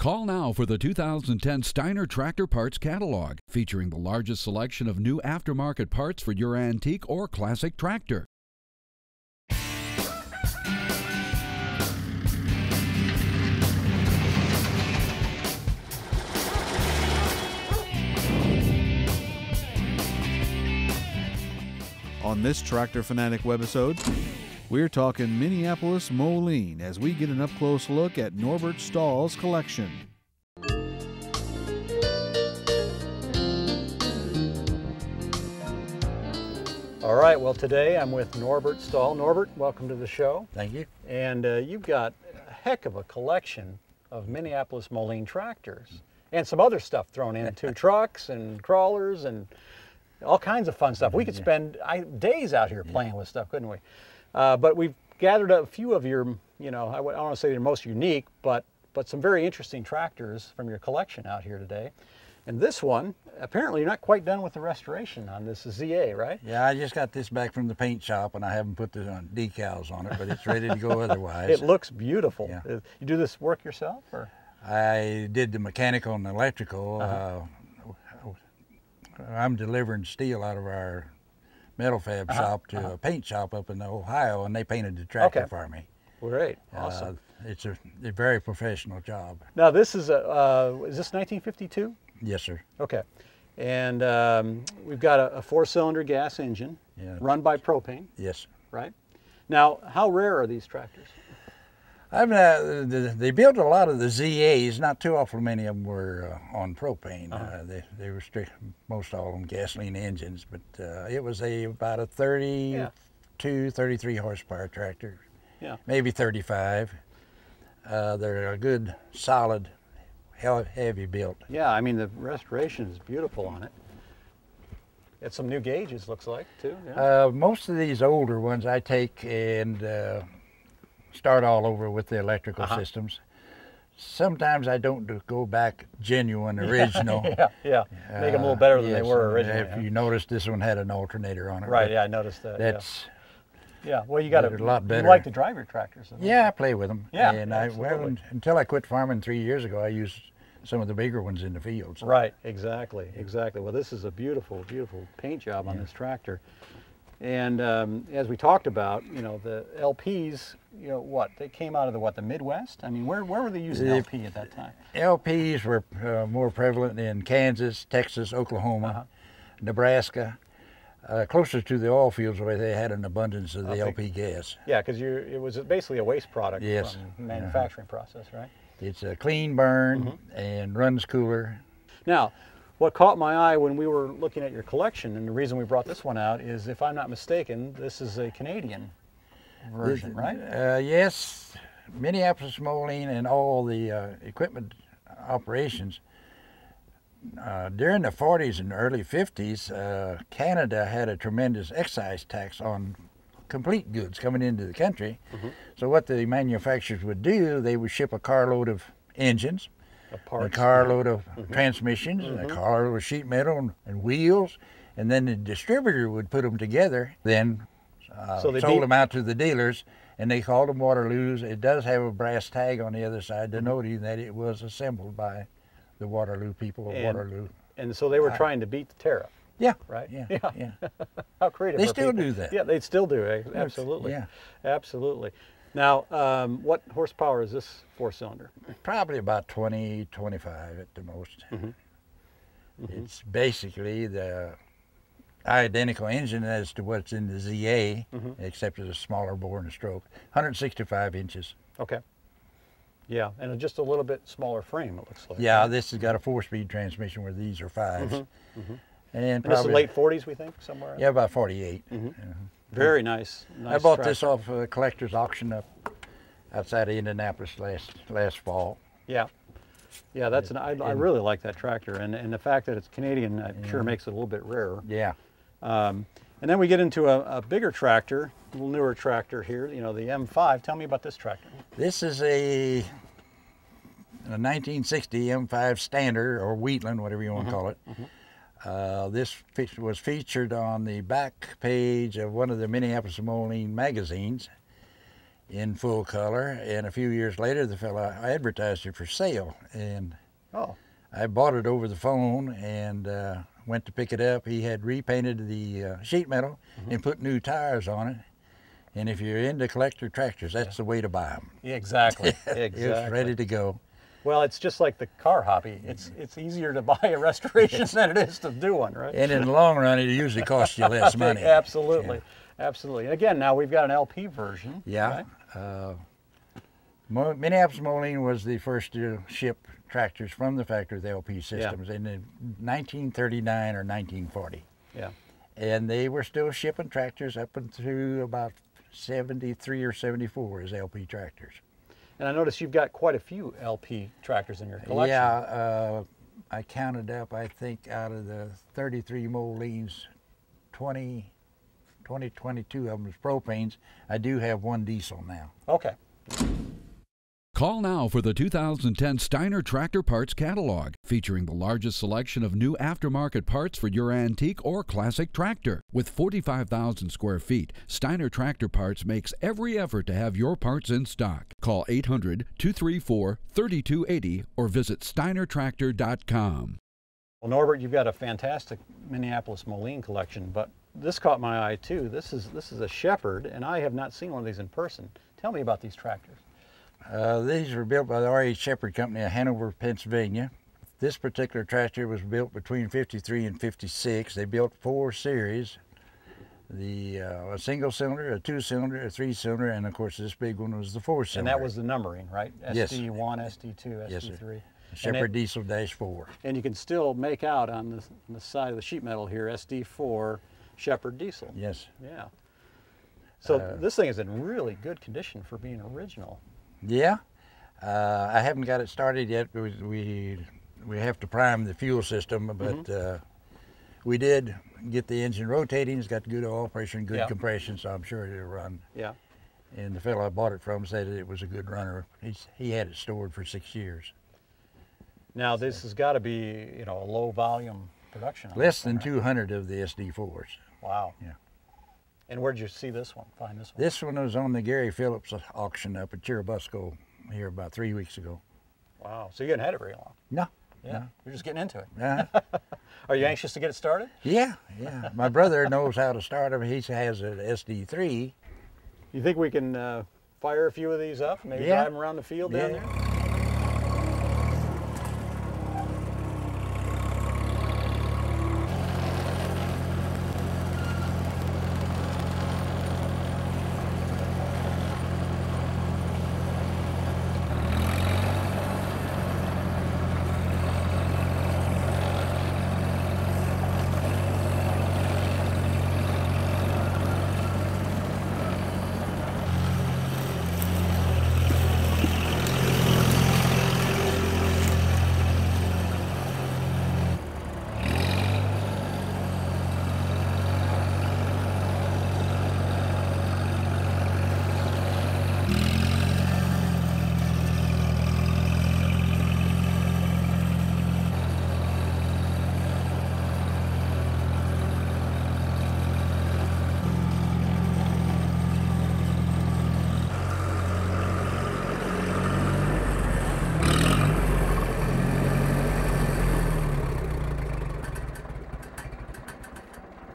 Call now for the 2010 Steiner Tractor Parts Catalog, featuring the largest selection of new aftermarket parts for your antique or classic tractor. On this Tractor Fanatic webisode, we're talking Minneapolis-Moline as we get an up-close look at Norbert Stahls' collection. All right, well today I'm with Norbert Stahls. Norbert, welcome to the show. Thank you. And you've got a heck of a collection of Minneapolis-Moline tractors and some other stuff thrown in too, trucks and crawlers and all kinds of fun stuff. We could spend days out here playing with stuff, couldn't we? But we've gathered a few of your, I don't want to say they're most unique, but some very interesting tractors from your collection out here today. And this one, apparently you're not quite done with the restoration on this ZA, right? Yeah, I just got this back from the paint shop and I haven't put the decals on it, but it's ready to go otherwise. It looks beautiful. Yeah. You do this work yourself, or? I did the mechanical and electrical. I'm delivering steel out of our metal fab shop to a paint shop up in Ohio, and they painted the tractor for me. Great, awesome. It's a very professional job. Now this is is this 1952? Yes, sir. Okay, and we've got a four-cylinder gas engine run by propane. Yes. Right. Now, how rare are these tractors? They built a lot of the ZAs. Not too awful many of them were on propane. They were most all of them gasoline engines, but it was about a 32, 33 horsepower tractor. Yeah. Maybe 35. They're a good, solid, heavy built. Yeah, I mean the restoration is beautiful on it. It's some new gauges, looks like, too. Yeah. Most of these older ones I take and start all over with the electrical systems. Sometimes I don't go back genuine, original. Make them a little better than they were originally. If you noticed, this one had an alternator on it. Right, yeah, I noticed that. That's well, you got a lot better. You like to drive your tractors. Yeah, I play with them. Yeah, and until I quit farming 3 years ago, I used some of the bigger ones in the fields. Right, exactly. Well, this is a beautiful, beautiful paint job on this tractor. And as we talked about, the LPs, they came out of the Midwest? I mean, where were they using LP at that time? LPs were more prevalent in Kansas, Texas, Oklahoma, Nebraska, closer to the oil fields where they had an abundance of the LP gas. Yeah, because it was basically a waste product from manufacturing process, right? It's a clean burn and runs cooler. Now, what caught my eye when we were looking at your collection, and the reason we brought this one out is, if I'm not mistaken, this is a Canadian version, right? Yes, Minneapolis-Moline and all the equipment operations. During the 40s and early 50s, Canada had a tremendous excise tax on complete goods coming into the country. So what the manufacturers would do, they would ship a carload of engines, a carload of transmissions, and a carload of sheet metal and wheels, and then the distributor would put them together, then sold them out to the dealers, and they called them Waterloos. It does have a brass tag on the other side denoting that it was assembled by the Waterloo people of Waterloo. And so they were trying to beat the tariff. Yeah. Right? Yeah. How creative. They still do that. Yeah, they still do, absolutely. Yeah. Absolutely. Now, what horsepower is this four-cylinder? Probably about 20, 25 at the most. It's basically the identical engine as to what's in the ZA, except it's a smaller bore and a stroke. 165 inches. Okay. Yeah, and just a little bit smaller frame, it looks like. Yeah, this has got a 4-speed transmission where these are 5s. And this is late 40s, we think, somewhere? Yeah, about 48. Very nice. I bought this off a collector's auction up outside of Indianapolis last fall. Yeah. Yeah, I really like that tractor, and the fact that it's Canadian, I'm sure makes it a little bit rarer. Yeah. And then we get into a bigger tractor, a little newer tractor here, the M5. Tell me about this tractor. This is a 1960 M5 Standard, or Wheatland, whatever you want to call it. This was featured on the back page of one of the Minneapolis-Moline magazines. in full color, and a few years later the fella advertised it for sale, and I bought it over the phone and went to pick it up. He had repainted the sheet metal and put new tires on it, and if you're into collector tractors, that's the way to buy them. Yeah, exactly. Exactly. It's ready to go. Well, it's just like the car hobby. It's easier to buy a restoration than it is to do one, right? And in the long run, it usually costs you less money. Absolutely. Yeah. Absolutely. Again, now we've got an LP version. Yeah. Right? Minneapolis-Moline was the first to ship tractors from the factory with LP systems in 1939 or 1940. Yeah. And they were still shipping tractors up until about 73 or 74 as LP tractors. And I noticed you've got quite a few LP tractors in your collection. Yeah, I counted up, I think, out of the 33 Molines, 22 of them is propanes. I do have one diesel now. Okay. Call now for the 2010 Steiner Tractor Parts Catalog, featuring the largest selection of new aftermarket parts for your antique or classic tractor. With 45,000 square feet, Steiner Tractor Parts makes every effort to have your parts in stock. Call 800-234-3280 or visit steinertractor.com. Well, Norbert, you've got a fantastic Minneapolis-Moline collection, but this caught my eye too. This is a Shepherd, and I have not seen one of these in person. Tell me about these tractors. These were built by the R.H. Shepherd Company of Hanover, Pennsylvania. This particular tractor was built between 53 and 56. They built 4 series. A single cylinder, a 2-cylinder, a 3-cylinder, and of course this big one was the 4-cylinder. And that was the numbering, right? Yes. SD1, SD2, Yes, SD3. sir. Shepherd Diesel -4. And you can still make out on the side of the sheet metal here, SD4 Shepherd Diesel. Yes. Yeah. So this thing is in really good condition for being original. Yeah. I haven't got it started yet. We have to prime the fuel system, but we did get the engine rotating. It's got good oil pressure and good compression, so I'm sure it'll run. Yeah. And the fellow I bought it from said it was a good runner. He had it stored for 6 years. Now this has got to be, you know, a low volume production. Less than 200 of the SD4s. Wow. Yeah. And where'd you see this one? Find this one? This one was on the Gary Phillips auction up at Churubusco here about 3 weeks ago. Wow. So you hadn't had it very long. No. Yeah. No. You're just getting into it. Uh-huh. Are you anxious to get it started? Yeah. My brother knows how to start them. He has an SD3. You think we can fire a few of these up? Maybe drive them around the field down there?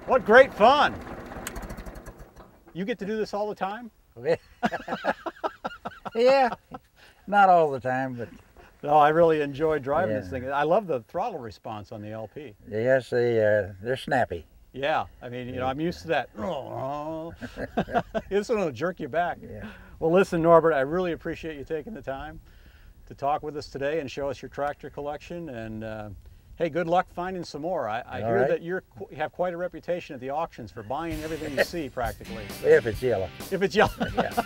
What great fun! You get to do this all the time? Yeah, not all the time, but No, I really enjoy driving this thing. I love the throttle response on the LP. yes, they're snappy. Yeah, I mean, you know, I'm used to that. This one will jerk you back. Yeah. Well, listen, Norbert, I really appreciate you taking the time to talk with us today and show us your tractor collection. And hey, good luck finding some more. I hear that you have quite a reputation at the auctions for buying everything you see, practically. If it's yellow. If it's yellow. Yeah.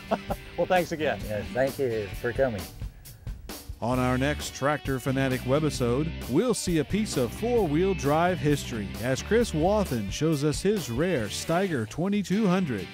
Well, thanks again. Yes, thank you for coming. On our next Tractor Fanatic webisode, we'll see a piece of four-wheel drive history as Chris Wathen shows us his rare Steiger 2200.